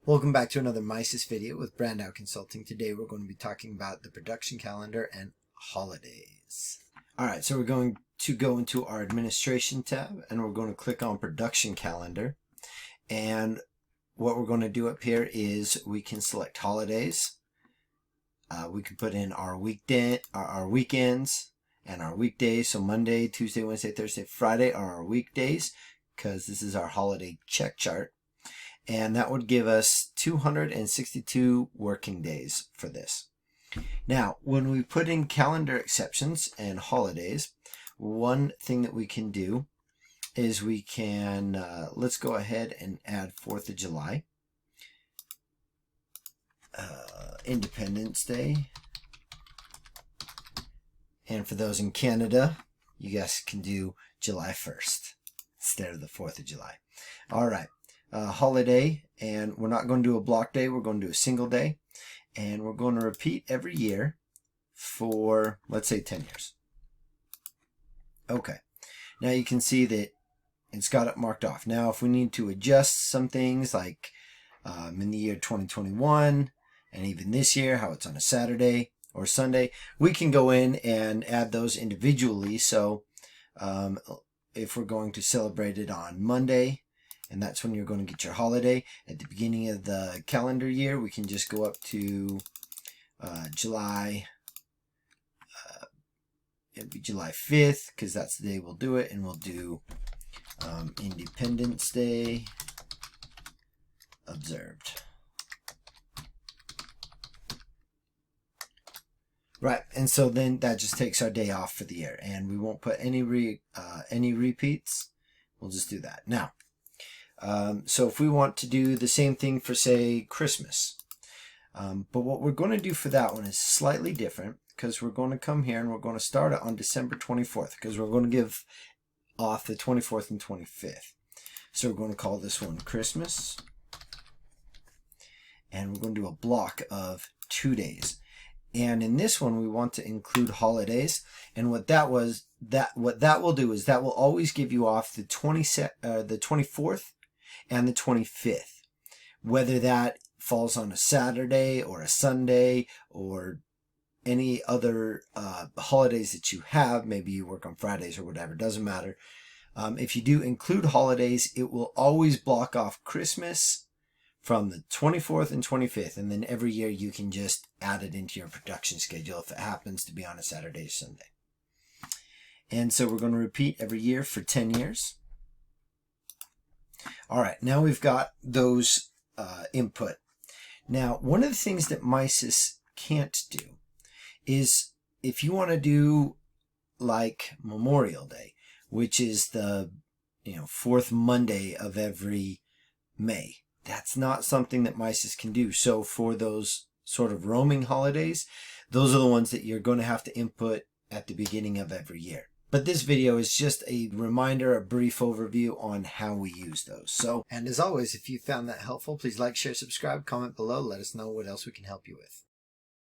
Welcome back to another MiSys video with Brandow Consulting. Today we're going to be talking about the production calendar and holidays. Alright, so we're going to go into our administration tab and we're going to click on production calendar. And what we're going to do up here is we can select holidays. We can put in our our weekends and our weekdays. So Monday, Tuesday, Wednesday, Thursday, Friday are our weekdays because this is our holiday check chart. And that would give us 262 working days for this. Now, when we put in calendar exceptions and holidays, one thing that we can do is we can, let's go ahead and add 4th of July, Independence Day. And for those in Canada, you guys can do July 1st instead of the 4th of July. All right. Holiday, and we're not going to do a block day, we're going to do a single day, and we're going to repeat every year for, let's say, 10 years. Okay, now you can see that it's got it marked off. Now if we need to adjust some things like in the year 2021 and even this year, how it's on a Saturday or Sunday, we can go in and add those individually. So if we're going to celebrate it on Monday, and that's when you're going to get your holiday. At the beginning of the calendar year, we can just go up to July, it'll be July 5th, because that's the day we'll do it, and we'll do Independence Day observed. Right, and so then that just takes our day off for the year, and we won't put any repeats. We'll just do that. Now, so if we want to do the same thing for, say, Christmas, but what we're going to do for that one is slightly different, because we're going to come here and we're going to start it on December 24th, because we're going to give off the 24th and 25th. So we're going to call this one Christmas, and we're going to do a block of 2 days. And in this one, we want to include holidays, and what that will do is that will always give you off the 24th and the 25th, whether that falls on a Saturday or a Sunday or any other holidays that you have. Maybe you work on Fridays or whatever, doesn't matter. If you do include holidays, it will always block off Christmas from the 24th and 25th, and then every year you can just add it into your production schedule if it happens to be on a Saturday or Sunday. And so we're going to repeat every year for 10 years. All right, now we've got those input. Now, one of the things that MiSys can't do is if you want to do like Memorial Day, which is the 4th Monday of every May. That's not something that MiSys can do. So for those sort of roaming holidays, those are the ones that you're going to have to input at the beginning of every year. But this video is just a reminder, a brief overview on how we use those. So, and as always, if you found that helpful, please like, share, subscribe, comment below. Let us know what else we can help you with.